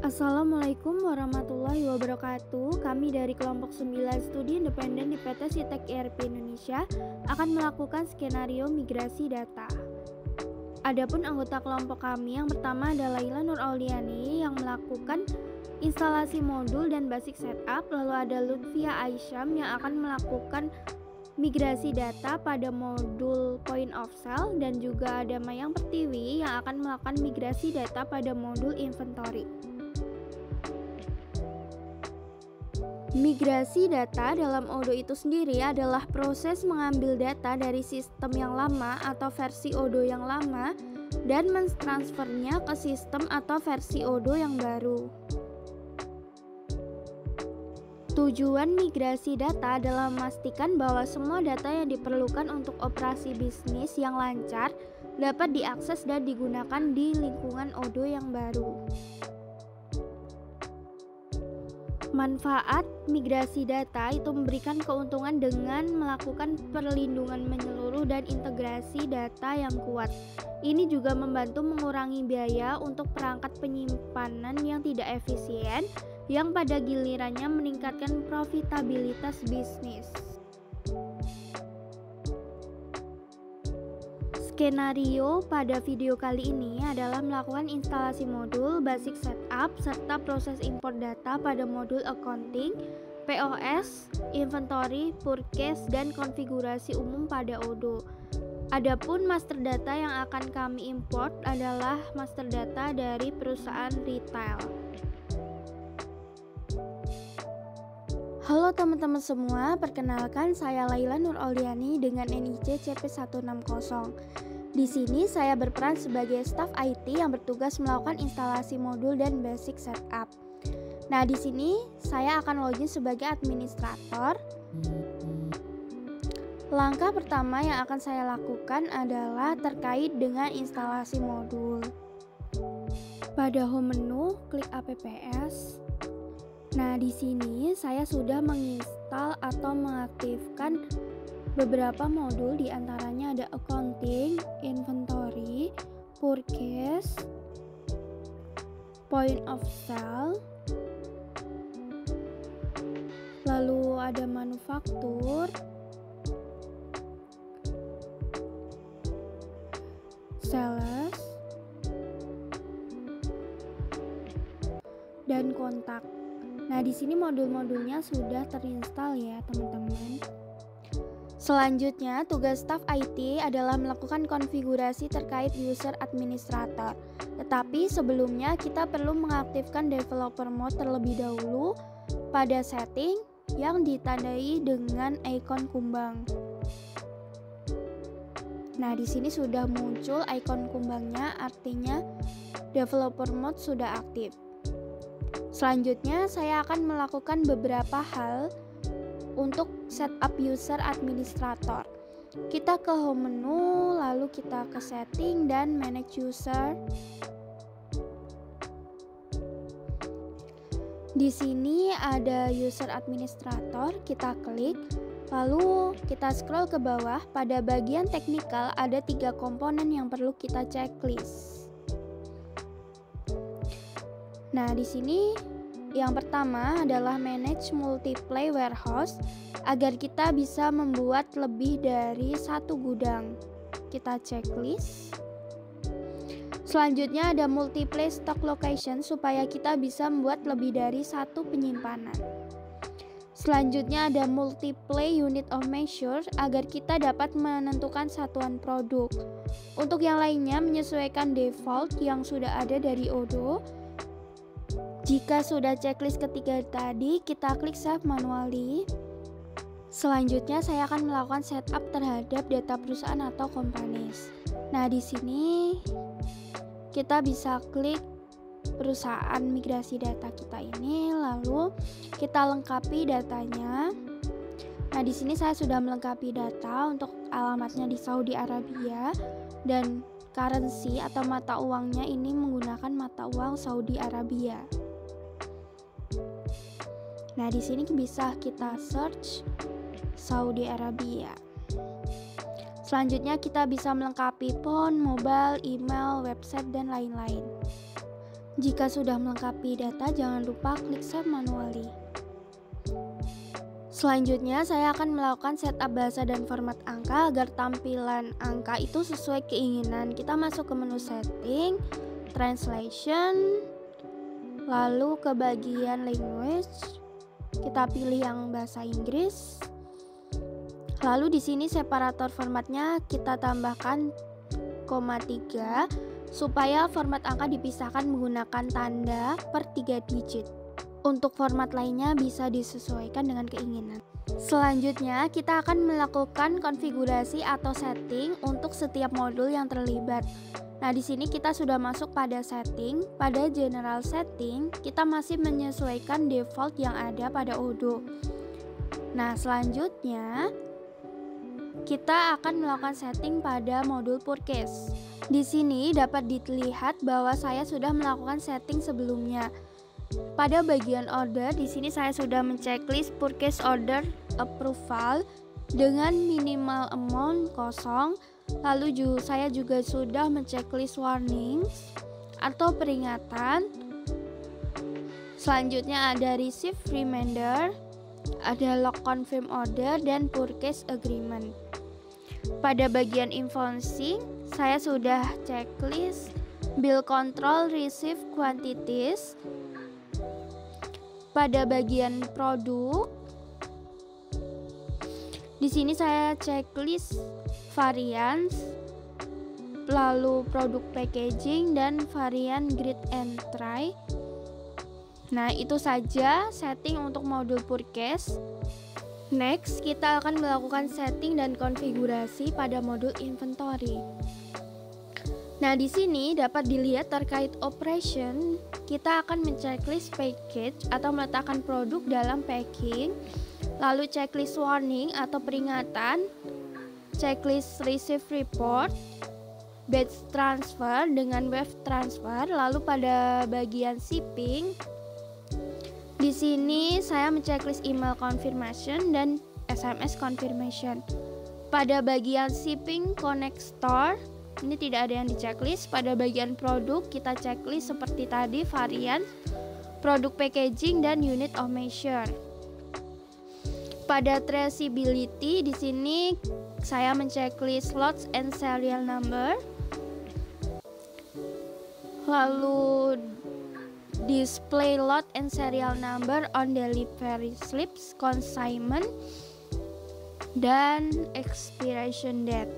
Assalamualaikum warahmatullahi wabarakatuh. Kami dari kelompok 9 studi independen di PT Sitek IRP Indonesia akan melakukan skenario migrasi data. Adapun anggota kelompok kami yang pertama adalah Laila Nur Auliani yang melakukan instalasi modul dan basic setup, lalu ada Lutfia Aisyam yang akan melakukan migrasi data pada modul point of sale, dan juga ada Mayang Pertiwi yang akan melakukan migrasi data pada modul inventory. Migrasi data dalam Odoo itu sendiri adalah proses mengambil data dari sistem yang lama atau versi Odoo yang lama dan mentransfernya ke sistem atau versi Odoo yang baru. Tujuan migrasi data adalah memastikan bahwa semua data yang diperlukan untuk operasi bisnis yang lancar dapat diakses dan digunakan di lingkungan Odoo yang baru. Manfaat migrasi data itu memberikan keuntungan dengan melakukan perlindungan menyeluruh dan integrasi data yang kuat. Ini juga membantu mengurangi biaya untuk perangkat penyimpanan yang tidak efisien, yang pada gilirannya meningkatkan profitabilitas bisnis. Skenario pada video kali ini adalah melakukan instalasi modul, basic setup, serta proses import data pada modul accounting, POS, inventory, purchase, dan konfigurasi umum pada Odoo. Adapun master data yang akan kami import adalah master data dari perusahaan retail. Halo teman-teman semua, perkenalkan saya Laila Nur Auliani dengan NIC CP160. Di sini saya berperan sebagai staf IT yang bertugas melakukan instalasi modul dan basic setup. Nah, di sini saya akan login sebagai administrator. Langkah pertama yang akan saya lakukan adalah terkait dengan instalasi modul. Pada home menu, klik apps. Nah, di sini saya sudah menginstal atau mengaktifkan beberapa modul, di antaranya ada accounting, inventory, purchase, point of sale, lalu ada manufaktur, sales, dan kontak. Nah, di sini modul-modulnya sudah terinstall ya, teman-teman. Selanjutnya, tugas staf IT adalah melakukan konfigurasi terkait user administrator. Tetapi sebelumnya kita perlu mengaktifkan developer mode terlebih dahulu pada setting yang ditandai dengan ikon kumbang. Nah, di sini sudah muncul ikon kumbangnya, artinya developer mode sudah aktif. Selanjutnya, saya akan melakukan beberapa hal untuk setup user administrator. Kita ke home menu, lalu kita ke setting dan manage user. Di sini ada user administrator, kita klik, lalu kita scroll ke bawah. Pada bagian teknikal ada 3 komponen yang perlu kita checklist. Nah, di sini yang pertama adalah manage multiply warehouse agar kita bisa membuat lebih dari 1 gudang. Kita checklist. Selanjutnya ada multiply stock location supaya kita bisa membuat lebih dari 1 penyimpanan. Selanjutnya ada multiply unit of measure agar kita dapat menentukan satuan produk. Untuk yang lainnya menyesuaikan default yang sudah ada dari Odoo. Jika sudah checklist ketiga tadi, kita klik save manually. Selanjutnya saya akan melakukan setup terhadap data perusahaan atau companies. Nah, di sini kita bisa klik perusahaan migrasi data kita ini, lalu kita lengkapi datanya. Nah, di sini saya sudah melengkapi data untuk alamatnya di Saudi Arabia dan currency atau mata uangnya ini menggunakan mata uang Saudi Arabia. Nah, di sini bisa kita search Saudi Arabia. Selanjutnya kita bisa melengkapi phone, mobile, email, website, dan lain-lain. Jika sudah melengkapi data, jangan lupa klik Save Manually. Selanjutnya, saya akan melakukan setup bahasa dan format angka agar tampilan angka itu sesuai keinginan. Kita masuk ke menu Setting, Translation, lalu ke bagian Language. Kita pilih yang bahasa Inggris. Lalu di sini separator formatnya kita tambahkan 0,3 supaya format angka dipisahkan menggunakan tanda per 3 digit. Untuk format lainnya bisa disesuaikan dengan keinginan. Selanjutnya, kita akan melakukan konfigurasi atau setting untuk setiap modul yang terlibat. Nah, di sini kita sudah masuk pada setting. Pada general setting, kita masih menyesuaikan default yang ada pada Odoo. Nah, selanjutnya kita akan melakukan setting pada modul purchase. Di sini dapat dilihat bahwa saya sudah melakukan setting sebelumnya. Pada bagian order, di sini saya sudah menceklis purchase order approval dengan minimal amount kosong. Lalu saya juga sudah menceklis warnings atau peringatan. Selanjutnya ada receive reminder, ada log confirm order, dan purchase agreement. Pada bagian invoicing, saya sudah checklist bill control receive quantities. Pada bagian produk, di sini saya checklist varians, lalu produk packaging, dan varian grid and try. Nah, itu saja setting untuk modul purchase. Next, kita akan melakukan setting dan konfigurasi pada modul inventory. Nah, di sini dapat dilihat terkait operation, kita akan menceklis package atau meletakkan produk dalam packing, lalu checklist warning atau peringatan, checklist receive report, batch transfer dengan wave transfer, lalu pada bagian shipping, di sini saya menceklis email confirmation dan SMS confirmation. Pada bagian shipping connect store, ini tidak ada yang diceklis. Pada bagian produk kita checklist seperti tadi varian, produk packaging, dan unit of measure. Pada traceability di sini saya menceklis lots and serial number. Lalu display lot and serial number on delivery slips, consignment, dan expiration date.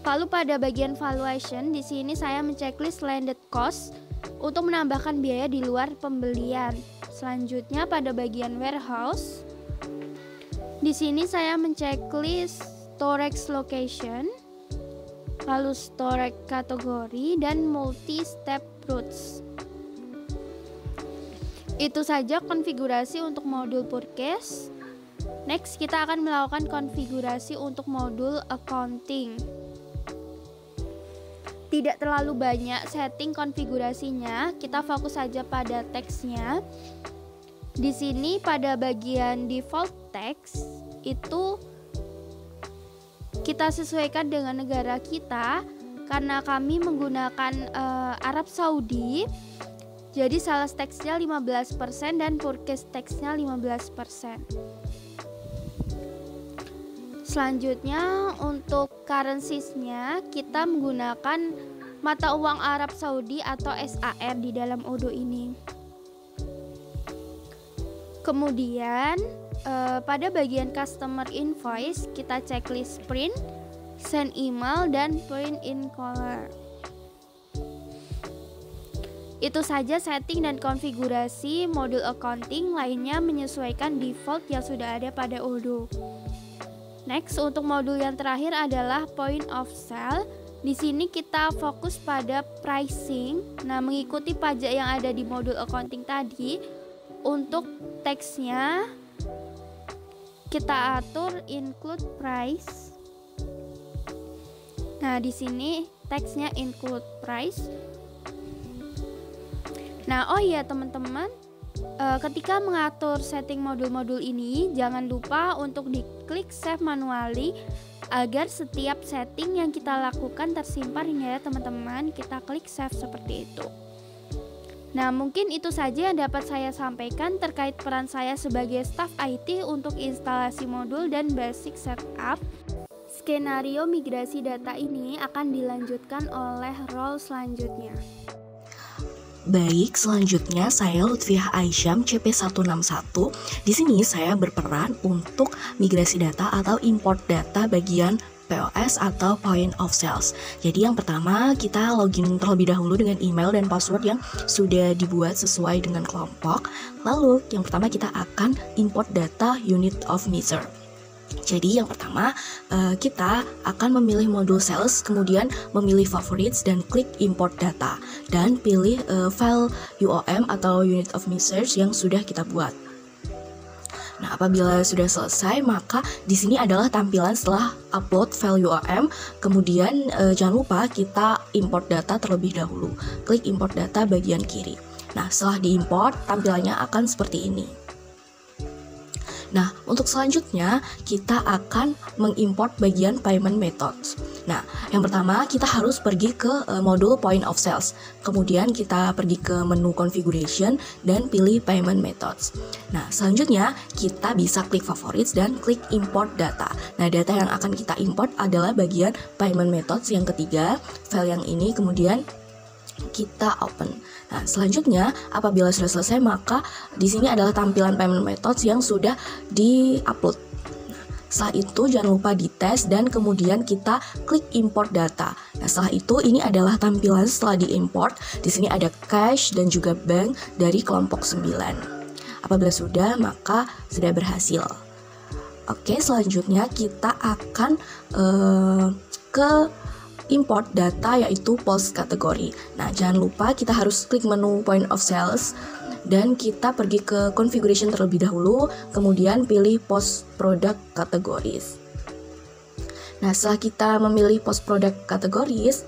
Lalu pada bagian valuation, di sini saya menceklis landed cost untuk menambahkan biaya di luar pembelian. Selanjutnya pada bagian warehouse, di sini saya menceklis storage location, lalu storage kategori, dan multi-step routes. Itu saja konfigurasi untuk modul purchase. Next, kita akan melakukan konfigurasi untuk modul accounting. Tidak terlalu banyak setting konfigurasinya, kita fokus saja pada teksnya. Di sini pada bagian default text itu kita sesuaikan dengan negara kita, karena kami menggunakan Arab Saudi. Jadi sales teksnya 15% dan purchase teksnya 15%. Selanjutnya untuk currencies-nya kita menggunakan mata uang Arab Saudi atau SAR di dalam Odoo ini. Kemudian pada bagian customer invoice kita checklist print, send email, dan print in color. Itu saja setting dan konfigurasi modul accounting, lainnya menyesuaikan default yang sudah ada pada Odoo. Next, untuk modul yang terakhir adalah point of sale. Di sini kita fokus pada pricing. Nah, mengikuti pajak yang ada di modul accounting tadi, untuk teksnya kita atur include price. Nah, di sini teksnya include price. Nah, oh iya teman-teman, ketika mengatur setting modul-modul ini, jangan lupa untuk diklik save manually agar setiap setting yang kita lakukan tersimpan ya teman-teman. Kita klik save seperti itu. Nah, mungkin itu saja yang dapat saya sampaikan terkait peran saya sebagai staf IT untuk instalasi modul dan basic setup. Skenario migrasi data ini akan dilanjutkan oleh role selanjutnya. Baik, selanjutnya saya Lutfiah Aisyam CP161. Di sini saya berperan untuk migrasi data atau import data bagian POS atau Point of Sales. Jadi yang pertama kita login terlebih dahulu dengan email dan password yang sudah dibuat sesuai dengan kelompok. Lalu yang pertama kita akan import data unit of measure. Jadi yang pertama kita akan memilih modul sales, kemudian memilih favorites dan klik import data dan pilih file UOM atau unit of measures yang sudah kita buat. Nah, apabila sudah selesai, maka di sini adalah tampilan setelah upload file UOM. Kemudian jangan lupa kita import data terlebih dahulu. Klik import data bagian kiri. Nah, setelah diimport, tampilannya akan seperti ini. Nah, untuk selanjutnya kita akan mengimport bagian payment methods. Nah, yang pertama kita harus pergi ke modul Point of Sales. Kemudian kita pergi ke menu configuration dan pilih payment methods. Nah, selanjutnya kita bisa klik favorites dan klik import data. Nah, data yang akan kita import adalah bagian payment methods yang ketiga, file yang ini, kemudian kita open. Nah, selanjutnya apabila sudah selesai, maka di sini adalah tampilan payment methods yang sudah di-upload. Nah, setelah itu jangan lupa dites dan kemudian kita klik import data. Nah, setelah itu ini adalah tampilan setelah diimport. Di sini ada cash dan juga bank dari kelompok 9. Apabila sudah, maka sudah berhasil. Oke, selanjutnya kita akan ke import data yaitu post kategori. Nah, jangan lupa kita harus klik menu Point of Sales dan kita pergi ke configuration terlebih dahulu, kemudian pilih post product categories. Nah, setelah kita memilih post product categories,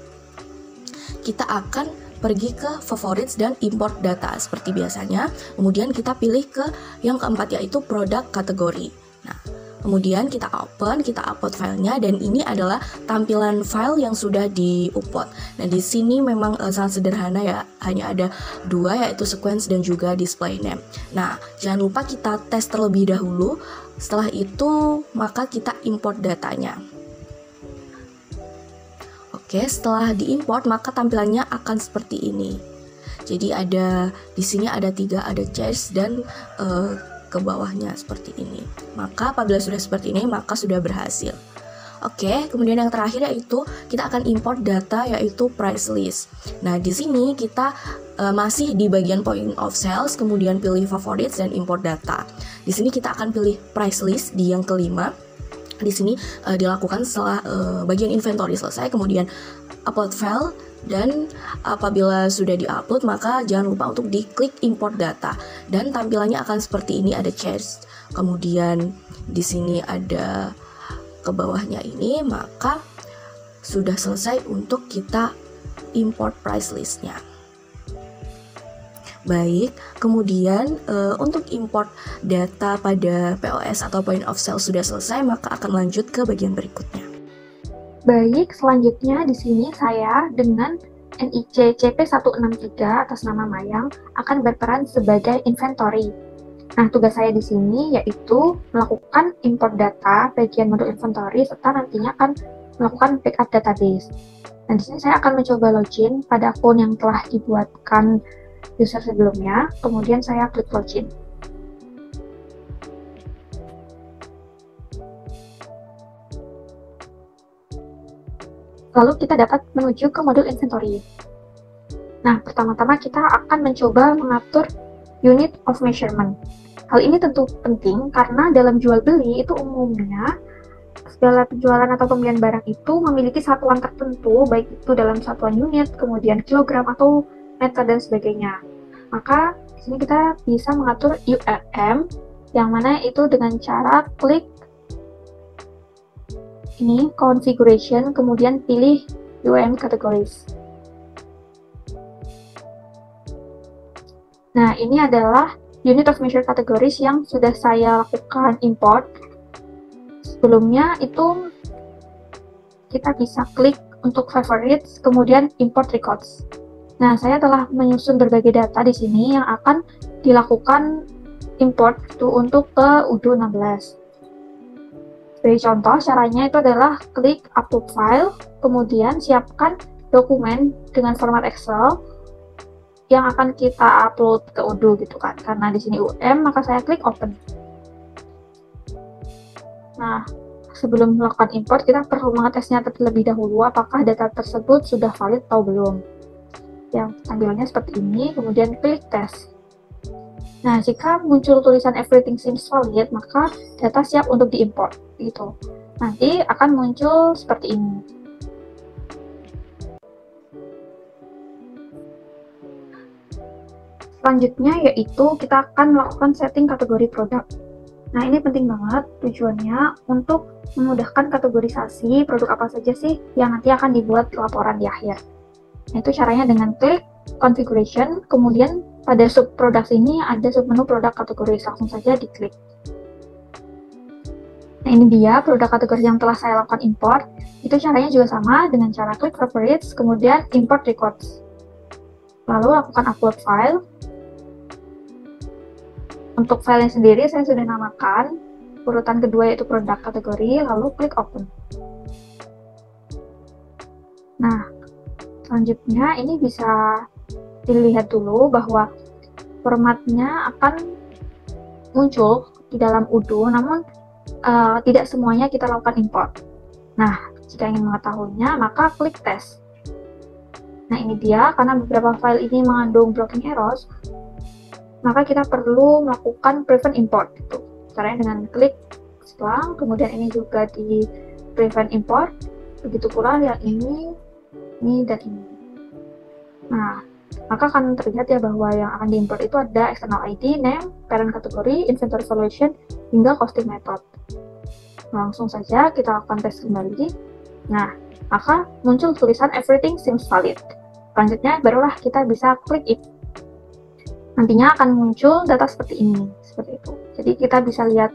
kita akan pergi ke favorites dan import data seperti biasanya. Kemudian kita pilih ke yang keempat yaitu product kategori. Nah, kemudian kita open, kita upload filenya dan ini adalah tampilan file yang sudah di-upload. Nah, di sini memang sangat sederhana ya, hanya ada dua yaitu sequence dan juga display name. Nah, jangan lupa kita tes terlebih dahulu. Setelah itu, maka kita import datanya. Oke, setelah diimport maka tampilannya akan seperti ini. Jadi di sini ada 3, ada chase dan ke bawahnya seperti ini. Maka apabila sudah seperti ini, maka sudah berhasil. Oke, kemudian yang terakhir yaitu kita akan import data yaitu price list. Nah, di sini kita masih di bagian Point of Sales, kemudian pilih favorites dan import data. Di sini kita akan pilih price list di yang kelima. Di sini dilakukan setelah bagian inventory selesai, kemudian upload file. Dan apabila sudah di-upload, maka jangan lupa untuk diklik import data. Dan tampilannya akan seperti ini, ada chest. Kemudian di sini ada ke bawahnya ini, maka sudah selesai untuk kita import price listnya. Baik, kemudian untuk import data pada POS atau Point of Sale sudah selesai, maka akan lanjut ke bagian berikutnya. Baik, selanjutnya di sini saya dengan NIC CP163 atas nama Mayang akan berperan sebagai inventory. Nah, tugas saya di sini yaitu melakukan import data bagian modul inventory serta nantinya akan melakukan backup database. Dan di sini saya akan mencoba login pada akun yang telah dibuatkan user sebelumnya, kemudian saya klik login. Lalu kita dapat menuju ke modul inventory. Nah, pertama-tama kita akan mencoba mengatur unit of measurement. Hal ini tentu penting karena dalam jual beli itu umumnya segala penjualan atau pembelian barang itu memiliki satuan tertentu, baik itu dalam satuan unit, kemudian kilogram atau meter dan sebagainya. Maka di sini kita bisa mengatur URM yang mana itu dengan cara klik ini configuration, kemudian pilih UM categories. Nah, ini adalah unit of measure categories yang sudah saya lakukan import. Sebelumnya itu kita bisa klik untuk favorites, kemudian import records. Nah, saya telah menyusun berbagai data di sini yang akan dilakukan import itu untuk ke UDO16. Sebagai contoh, caranya itu adalah klik upload file, kemudian siapkan dokumen dengan format Excel yang akan kita upload ke UDO gitu kan. Karena di sini maka saya klik open. Nah, sebelum melakukan import, kita perlu mengetesnya terlebih dahulu apakah data tersebut sudah valid atau belum. Yang tampilannya seperti ini, kemudian klik tes. Nah, jika muncul tulisan everything seems valid, maka data siap untuk diimport gitu. Nanti akan muncul seperti ini. Selanjutnya yaitu kita akan melakukan setting kategori produk. Nah, ini penting banget tujuannya untuk memudahkan kategorisasi produk apa saja sih yang nanti akan dibuat laporan di akhir. Nah, itu caranya dengan klik configuration, kemudian pada subproduct ini ada submenu produk kategori, langsung saja diklik. Nah, ini dia produk kategori yang telah saya lakukan import. Itu caranya juga sama dengan cara klik favorites, kemudian import records. Lalu lakukan upload file. Untuk filenya sendiri saya sudah namakan, urutan kedua yaitu produk kategori, lalu klik open. Nah, selanjutnya ini bisa dilihat dulu bahwa formatnya akan muncul di dalam UDO, namun tidak semuanya kita lakukan import. Nah, jika ingin mengetahuinya, maka klik tes. Nah, ini dia, karena beberapa file ini mengandung blocking errors, maka kita perlu melakukan prevent import. Gitu. Caranya dengan klik selang, kemudian ini juga di prevent import, begitu pula yang ini, dan ini. Nah, maka akan terlihat ya bahwa yang akan diimport itu ada external ID, name, parent kategori, inventory valuation, hingga costing method. Langsung saja kita lakukan tes kembali. Nah, maka muncul tulisan everything seems valid. Selanjutnya barulah kita bisa klik it. Nantinya akan muncul data seperti ini, seperti itu. Jadi kita bisa lihat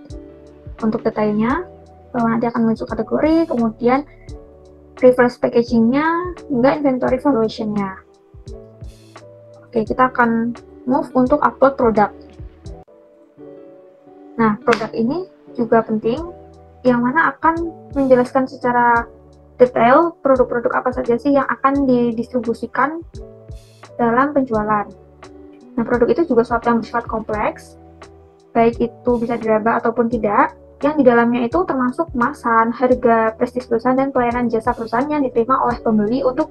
untuk detailnya bahwa nanti akan muncul kategori, kemudian reverse packaging-nya, hingga inventory valuation-nya. Oke, kita akan move untuk upload produk. Nah, produk ini juga penting, yang mana akan menjelaskan secara detail produk-produk apa saja sih yang akan didistribusikan dalam penjualan. Nah, produk itu juga suatu yang bersifat kompleks, baik itu bisa diraba ataupun tidak, yang di dalamnya itu termasuk kemasan, harga, prestis perusahaan, dan pelayanan jasa perusahaan yang diterima oleh pembeli untuk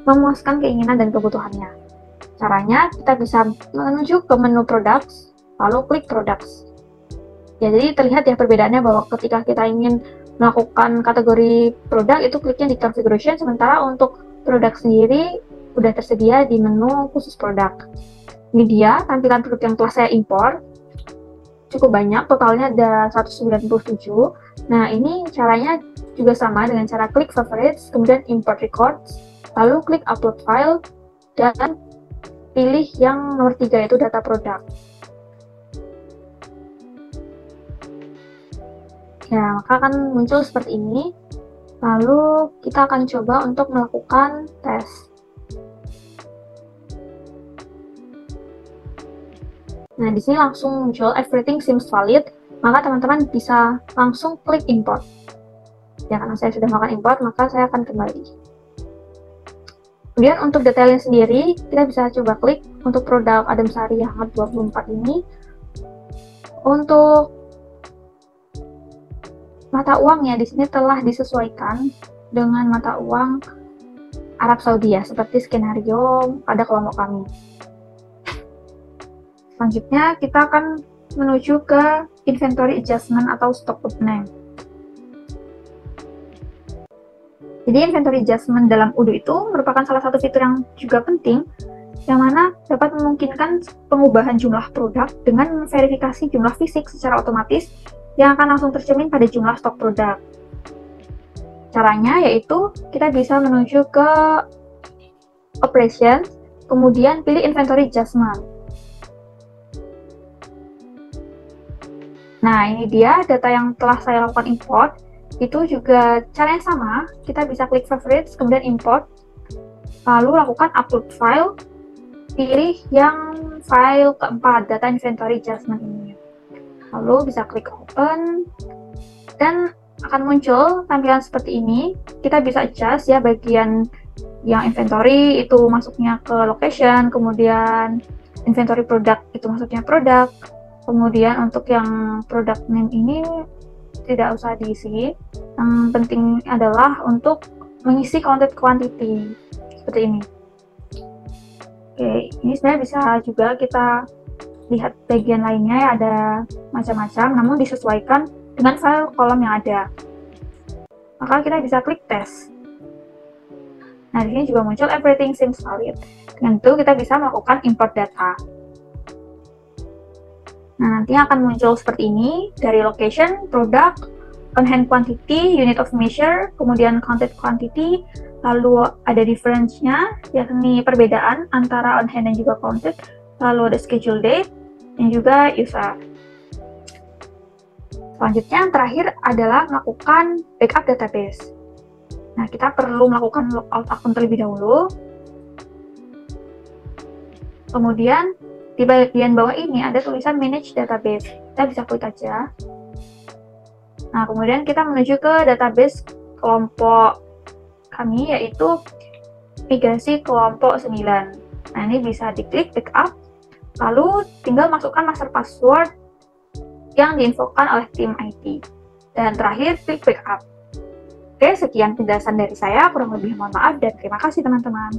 memuaskan keinginan dan kebutuhannya. Caranya, kita bisa menuju ke menu products, lalu klik products. Ya, jadi terlihat ya perbedaannya bahwa ketika kita ingin melakukan kategori produk, itu kliknya di configuration, sementara untuk produk sendiri udah tersedia di menu khusus produk. Ini dia tampilan produk yang telah saya import. Cukup banyak, totalnya ada 197. Nah, ini caranya juga sama dengan cara klik favorites, kemudian import records, lalu klik upload file, dan pilih yang nomor 3 yaitu data produk. Ya, maka akan muncul seperti ini. Lalu kita akan coba untuk melakukan tes. Nah, di sini langsung muncul everything seems valid, maka teman-teman bisa langsung klik import. Ya, karena saya sudah melakukan import, maka saya akan kembali. Kemudian untuk detailnya sendiri, kita bisa coba klik untuk produk Adem Sari Hangat 24 ini. Untuk mata uangnya di sini telah disesuaikan dengan mata uang Arab Saudi ya, seperti skenario pada kelompok kami. Selanjutnya kita akan menuju ke inventory adjustment atau stock put name. Jadi inventory adjustment dalam UDO itu merupakan salah satu fitur yang juga penting, yang mana dapat memungkinkan pengubahan jumlah produk dengan memverifikasi jumlah fisik secara otomatis yang akan langsung tercermin pada jumlah stok produk. Caranya yaitu kita bisa menuju ke operations, kemudian pilih inventory adjustment. Nah, ini dia data yang telah saya lakukan import. itu juga cara yang sama, kita bisa klik favorites, kemudian import, lalu lakukan upload file, pilih yang file keempat, data inventory adjustment ini. Lalu bisa klik open, dan akan muncul tampilan seperti ini. Kita bisa adjust ya bagian yang inventory itu masuknya ke location, kemudian inventory product itu masuknya produk, kemudian untuk yang product name ini tidak usah diisi. Yang penting adalah untuk mengisi counted quantity seperti ini. Oke, ini sebenarnya bisa juga kita lihat bagian lainnya ya, ada macam-macam, namun disesuaikan dengan file kolom yang ada. Maka kita bisa klik tes. Nah, di sini juga muncul everything seems valid. Dengan itu kita bisa melakukan import data. Nah, nantinya akan muncul seperti ini, dari location, product, on hand quantity, unit of measure, kemudian counted quantity, lalu ada difference-nya, yakni perbedaan antara on hand dan juga counted, lalu ada schedule date, dan juga user. Selanjutnya yang terakhir adalah melakukan backup database. Nah, kita perlu melakukan logout akun terlebih dahulu. Kemudian di bagian bawah ini ada tulisan manage database. Kita bisa klik aja. Nah, kemudian kita menuju ke database kelompok kami, yaitu migrasi kelompok 9. Nah, ini bisa diklik backup, lalu tinggal masukkan master password yang diinfokan oleh tim IT. Dan terakhir, klik backup. Oke, sekian penjelasan dari saya. Kurang lebih mohon maaf dan terima kasih teman-teman.